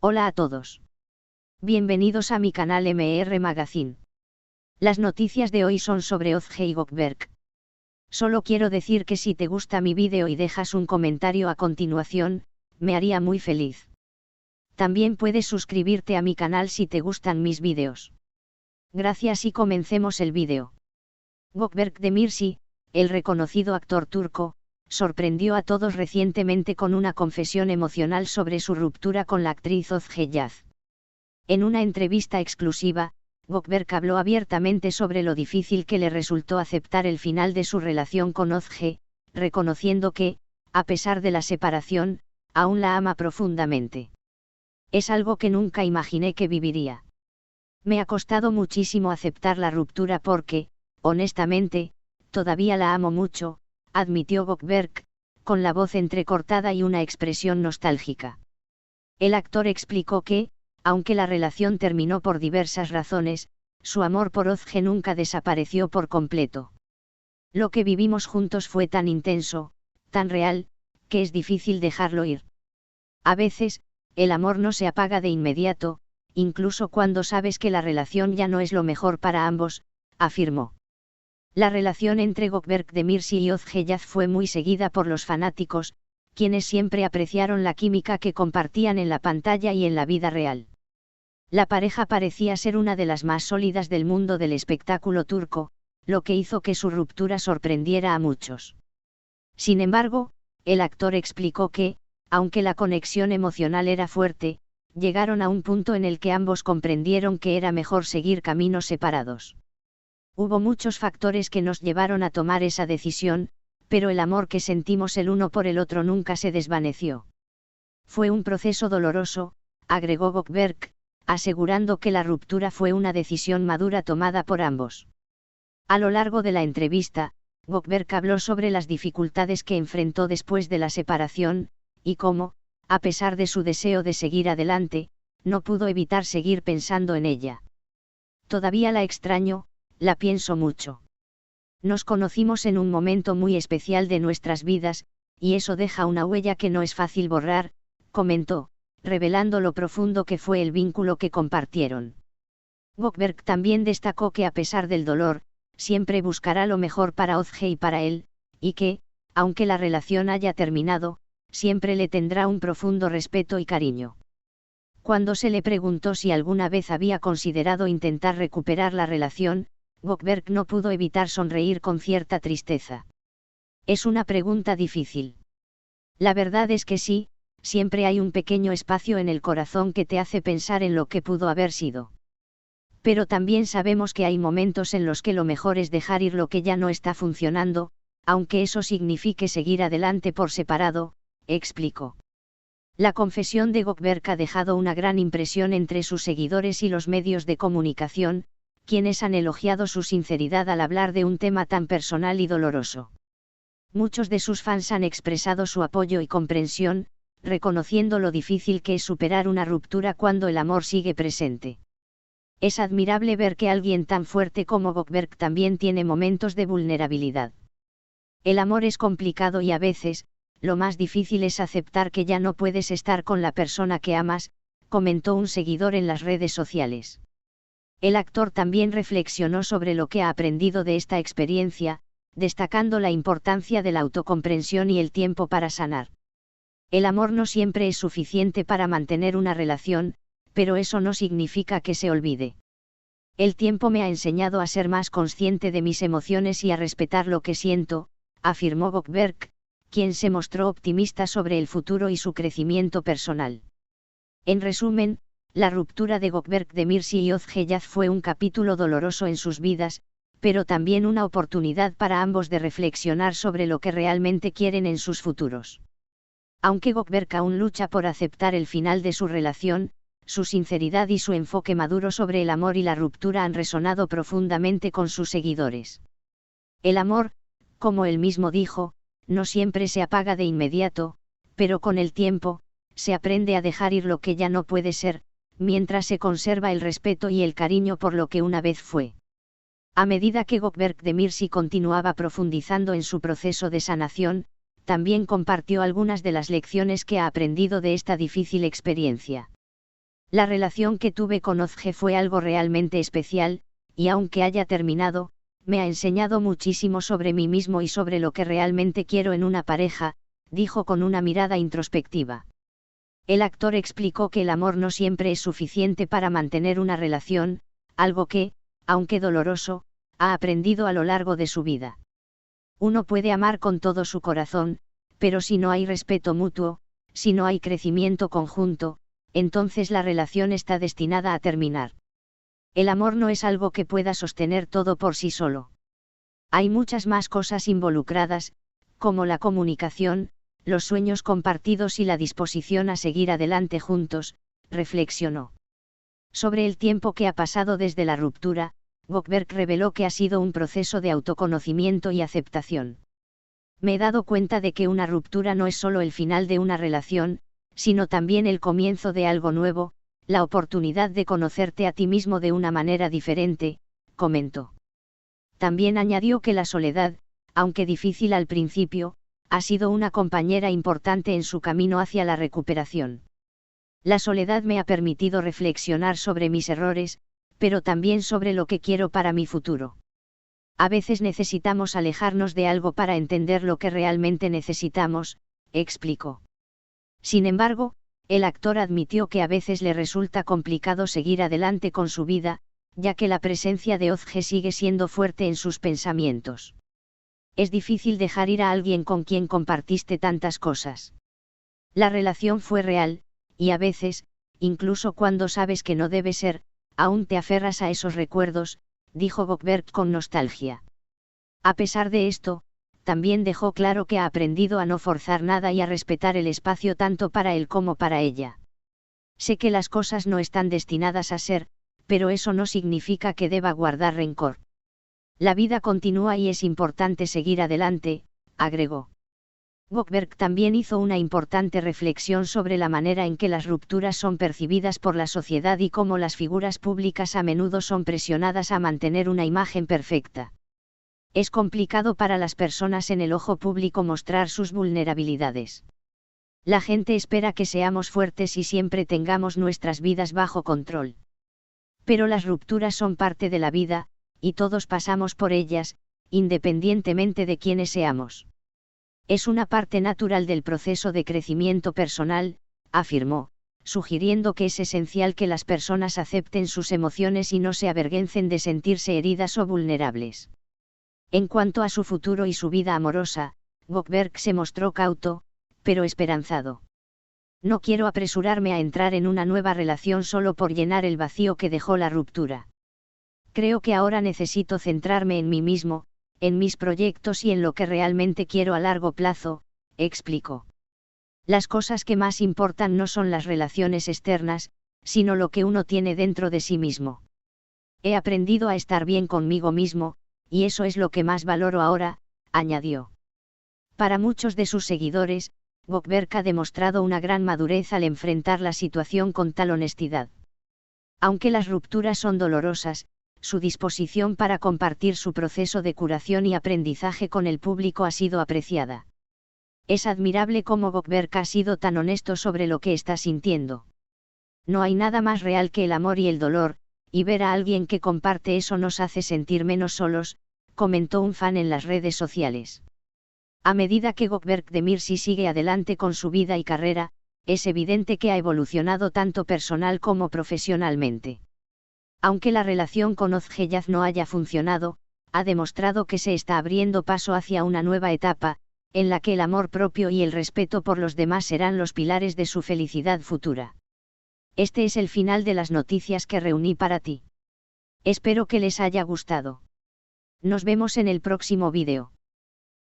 Hola a todos. Bienvenidos a mi canal MR Magazine. Las noticias de hoy son sobre Ozge y Gökberk. Solo quiero decir que si te gusta mi vídeo y dejas un comentario a continuación, me haría muy feliz. También puedes suscribirte a mi canal si te gustan mis vídeos. Gracias y comencemos el vídeo. Gökberk Demirci, el reconocido actor turco, sorprendió a todos recientemente con una confesión emocional sobre su ruptura con la actriz Ozge Yaz. En una entrevista exclusiva, Gökberk habló abiertamente sobre lo difícil que le resultó aceptar el final de su relación con Ozge, reconociendo que, a pesar de la separación, aún la ama profundamente. Es algo que nunca imaginé que viviría. Me ha costado muchísimo aceptar la ruptura porque, honestamente, todavía la amo mucho, admitió Gökberk, con la voz entrecortada y una expresión nostálgica. El actor explicó que, aunque la relación terminó por diversas razones, su amor por Ozge nunca desapareció por completo. Lo que vivimos juntos fue tan intenso, tan real, que es difícil dejarlo ir. A veces, el amor no se apaga de inmediato, incluso cuando sabes que la relación ya no es lo mejor para ambos, afirmó. La relación entre Gökberk Demirci y Ozge Yaz fue muy seguida por los fanáticos, quienes siempre apreciaron la química que compartían en la pantalla y en la vida real. La pareja parecía ser una de las más sólidas del mundo del espectáculo turco, lo que hizo que su ruptura sorprendiera a muchos. Sin embargo, el actor explicó que, aunque la conexión emocional era fuerte, llegaron a un punto en el que ambos comprendieron que era mejor seguir caminos separados. Hubo muchos factores que nos llevaron a tomar esa decisión, pero el amor que sentimos el uno por el otro nunca se desvaneció. Fue un proceso doloroso, agregó Gökberk, asegurando que la ruptura fue una decisión madura tomada por ambos. A lo largo de la entrevista, Gökberk habló sobre las dificultades que enfrentó después de la separación, y cómo, a pesar de su deseo de seguir adelante, no pudo evitar seguir pensando en ella. Todavía la extraño, la pienso mucho. Nos conocimos en un momento muy especial de nuestras vidas, y eso deja una huella que no es fácil borrar, comentó, revelando lo profundo que fue el vínculo que compartieron. Gökberk también destacó que a pesar del dolor, siempre buscará lo mejor para Ozge y para él, y que, aunque la relación haya terminado, siempre le tendrá un profundo respeto y cariño. Cuando se le preguntó si alguna vez había considerado intentar recuperar la relación, Gökberk no pudo evitar sonreír con cierta tristeza. Es una pregunta difícil. La verdad es que sí, siempre hay un pequeño espacio en el corazón que te hace pensar en lo que pudo haber sido. Pero también sabemos que hay momentos en los que lo mejor es dejar ir lo que ya no está funcionando, aunque eso signifique seguir adelante por separado, explicó. La confesión de Gökberk ha dejado una gran impresión entre sus seguidores y los medios de comunicación, quienes han elogiado su sinceridad al hablar de un tema tan personal y doloroso. Muchos de sus fans han expresado su apoyo y comprensión, reconociendo lo difícil que es superar una ruptura cuando el amor sigue presente. Es admirable ver que alguien tan fuerte como Gökberk también tiene momentos de vulnerabilidad. El amor es complicado y a veces, lo más difícil es aceptar que ya no puedes estar con la persona que amas, comentó un seguidor en las redes sociales. El actor también reflexionó sobre lo que ha aprendido de esta experiencia, destacando la importancia de la autocomprensión y el tiempo para sanar. El amor no siempre es suficiente para mantener una relación, pero eso no significa que se olvide. El tiempo me ha enseñado a ser más consciente de mis emociones y a respetar lo que siento, afirmó Gökberk, quien se mostró optimista sobre el futuro y su crecimiento personal. En resumen, la ruptura de Gökberk Demirci y Ozge Yaz fue un capítulo doloroso en sus vidas, pero también una oportunidad para ambos de reflexionar sobre lo que realmente quieren en sus futuros. Aunque Gökberk aún lucha por aceptar el final de su relación, su sinceridad y su enfoque maduro sobre el amor y la ruptura han resonado profundamente con sus seguidores. El amor, como él mismo dijo, no siempre se apaga de inmediato, pero con el tiempo, se aprende a dejar ir lo que ya no puede ser, mientras se conserva el respeto y el cariño por lo que una vez fue. A medida que Gökberk Demirci continuaba profundizando en su proceso de sanación, también compartió algunas de las lecciones que ha aprendido de esta difícil experiencia. La relación que tuve con Ozge fue algo realmente especial, y aunque haya terminado, me ha enseñado muchísimo sobre mí mismo y sobre lo que realmente quiero en una pareja, dijo con una mirada introspectiva. El actor explicó que el amor no siempre es suficiente para mantener una relación, algo que, aunque doloroso, ha aprendido a lo largo de su vida. Uno puede amar con todo su corazón, pero si no hay respeto mutuo, si no hay crecimiento conjunto, entonces la relación está destinada a terminar. El amor no es algo que pueda sostener todo por sí solo. Hay muchas más cosas involucradas, como la comunicación, los sueños compartidos y la disposición a seguir adelante juntos, reflexionó. Sobre el tiempo que ha pasado desde la ruptura, Goldberg reveló que ha sido un proceso de autoconocimiento y aceptación. Me he dado cuenta de que una ruptura no es solo el final de una relación, sino también el comienzo de algo nuevo, la oportunidad de conocerte a ti mismo de una manera diferente, comentó. También añadió que la soledad, aunque difícil al principio, ha sido una compañera importante en su camino hacia la recuperación. La soledad me ha permitido reflexionar sobre mis errores, pero también sobre lo que quiero para mi futuro. A veces necesitamos alejarnos de algo para entender lo que realmente necesitamos, explicó. Sin embargo, el actor admitió que a veces le resulta complicado seguir adelante con su vida, ya que la presencia de Ozge sigue siendo fuerte en sus pensamientos. Es difícil dejar ir a alguien con quien compartiste tantas cosas. La relación fue real, y a veces, incluso cuando sabes que no debe ser, aún te aferras a esos recuerdos, dijo Goldberg con nostalgia. A pesar de esto, también dejó claro que ha aprendido a no forzar nada y a respetar el espacio tanto para él como para ella. Sé que las cosas no están destinadas a ser, pero eso no significa que deba guardar rencor. La vida continúa y es importante seguir adelante, agregó. Goldberg también hizo una importante reflexión sobre la manera en que las rupturas son percibidas por la sociedad y cómo las figuras públicas a menudo son presionadas a mantener una imagen perfecta. Es complicado para las personas en el ojo público mostrar sus vulnerabilidades. La gente espera que seamos fuertes y siempre tengamos nuestras vidas bajo control. Pero las rupturas son parte de la vida, y todos pasamos por ellas, independientemente de quiénes seamos. Es una parte natural del proceso de crecimiento personal, afirmó, sugiriendo que es esencial que las personas acepten sus emociones y no se avergüencen de sentirse heridas o vulnerables. En cuanto a su futuro y su vida amorosa, Goldberg se mostró cauto, pero esperanzado. No quiero apresurarme a entrar en una nueva relación solo por llenar el vacío que dejó la ruptura. Creo que ahora necesito centrarme en mí mismo, en mis proyectos y en lo que realmente quiero a largo plazo, explicó. Las cosas que más importan no son las relaciones externas, sino lo que uno tiene dentro de sí mismo. He aprendido a estar bien conmigo mismo, y eso es lo que más valoro ahora, añadió. Para muchos de sus seguidores, Goldberg ha demostrado una gran madurez al enfrentar la situación con tal honestidad. Aunque las rupturas son dolorosas, su disposición para compartir su proceso de curación y aprendizaje con el público ha sido apreciada. Es admirable cómo Goldberg ha sido tan honesto sobre lo que está sintiendo. No hay nada más real que el amor y el dolor, y ver a alguien que comparte eso nos hace sentir menos solos, comentó un fan en las redes sociales. A medida que Goldberg de Mirsi sigue adelante con su vida y carrera, es evidente que ha evolucionado tanto personal como profesionalmente. Aunque la relación con Ozge no haya funcionado, ha demostrado que se está abriendo paso hacia una nueva etapa, en la que el amor propio y el respeto por los demás serán los pilares de su felicidad futura. Este es el final de las noticias que reuní para ti. Espero que les haya gustado. Nos vemos en el próximo vídeo.